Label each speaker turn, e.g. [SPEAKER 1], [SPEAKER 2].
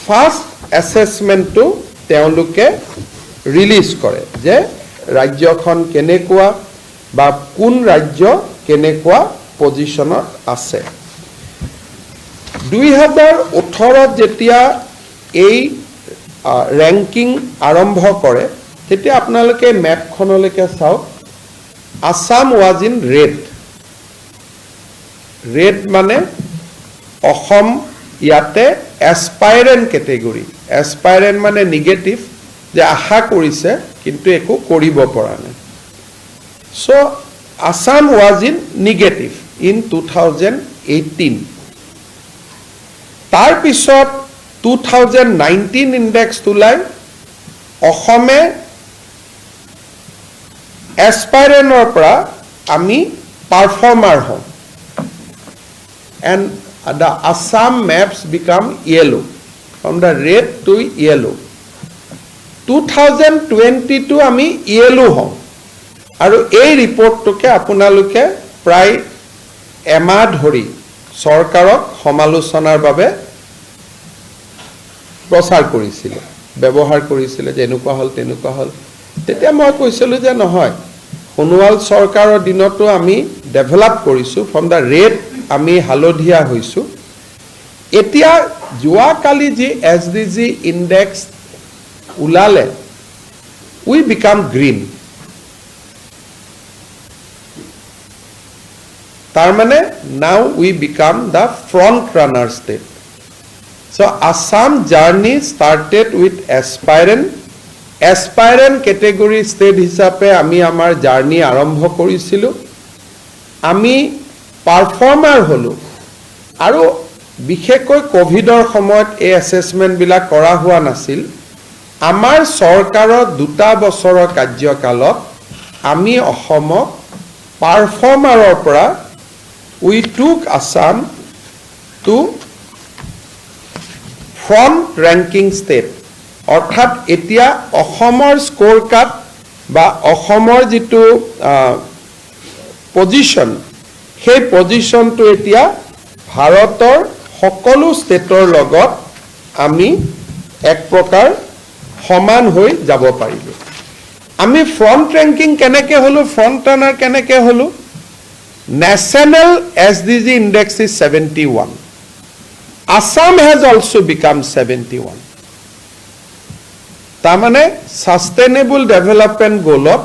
[SPEAKER 1] First এছেছমেণ্টটো তেওঁলোকে release কৰে যে ৰাজ্যখন কেনেকুৱা বা কোন ৰাজ্য কেনেকুৱা পজিশ্যনত আছে 2018 যেতিয়া এই ৰেংকিং আৰম্ভ কৰে তেতিয়া আপোনালোকে মেপখনলৈকে চাওক আসাম was in red মানে অসম ইয়াতে এসপাইৰেন্ট কেটেগৰী এসপাইৰেন্ট মানে নিগেটিভ যে আশা কৰিছে কিন্তু একো কৰিব পৰা নাই so Assam was in negative in 2018 তাৰ পিছত 2019 ইনডেক্স তুলাই অসমে এসপাইৰেন্টৰ পৰা আমি পাৰফৰ্মাৰ হম and the Assam maps become yellow from the red to yellow 2022 আমি yellow হম আৰু এই ৰিপৰ্টটোকে আপোনালোকে প্ৰায় এমাহ ধৰি চৰকাৰক সমালোচনাৰ বাবে প্ৰচাৰ কৰিছিল ব্যৱহাৰ কৰিছিল যে এনেকুৱা হল তেনেকুৱা হল তেতিয়া মই কৈছিলো যে নহয় সোণোৱাল চৰকাৰৰ দিনতো আমি ডেভেলপ কৰিছো ফ্ৰম দা ৰেড আমি হালধীয়া হৈছো এতিয়া যোৱা কালি যি এছডিজি ইনডেক্স উলালে উই বিকাম গ্ৰীণ তাৰমানে now we become the front runner state so Assam journey started with aspirant category state হিচাপে আমি আমাৰ জাৰ্নি আৰম্ভ কৰিছিলো আমি পাৰফৰ্মাৰ হলো আৰু বিশেষকৈ কোভিডৰ সময়ত এই এছেছমেন্ট বিলাক কৰা হোৱা নাছিল আমাৰ চৰকাৰৰ 2 বছৰৰ কাৰ্যকালত আমি অসমক পাৰফৰ্মাৰৰ পৰা we took Assam to front ranking state অৰ্থাৎ এতিয়া অসমৰ স্কোৰ কাৰ্ড বা অসমৰ যেটো পজিশন সেই পজিশনটো এতিয়া ভাৰতৰ সকলো ষ্টেটৰ লগত আমি এক প্ৰকাৰ সমান হৈ যাব পাৰিলো আমি ফ্ৰন্ট ৰেংকিং কেনেকৈ হলো ফ্ৰন্ট ৰানাৰ কেনেকৈ হলো National SDG index is 71. Assam has also become 71. Tamane sustainable development goal of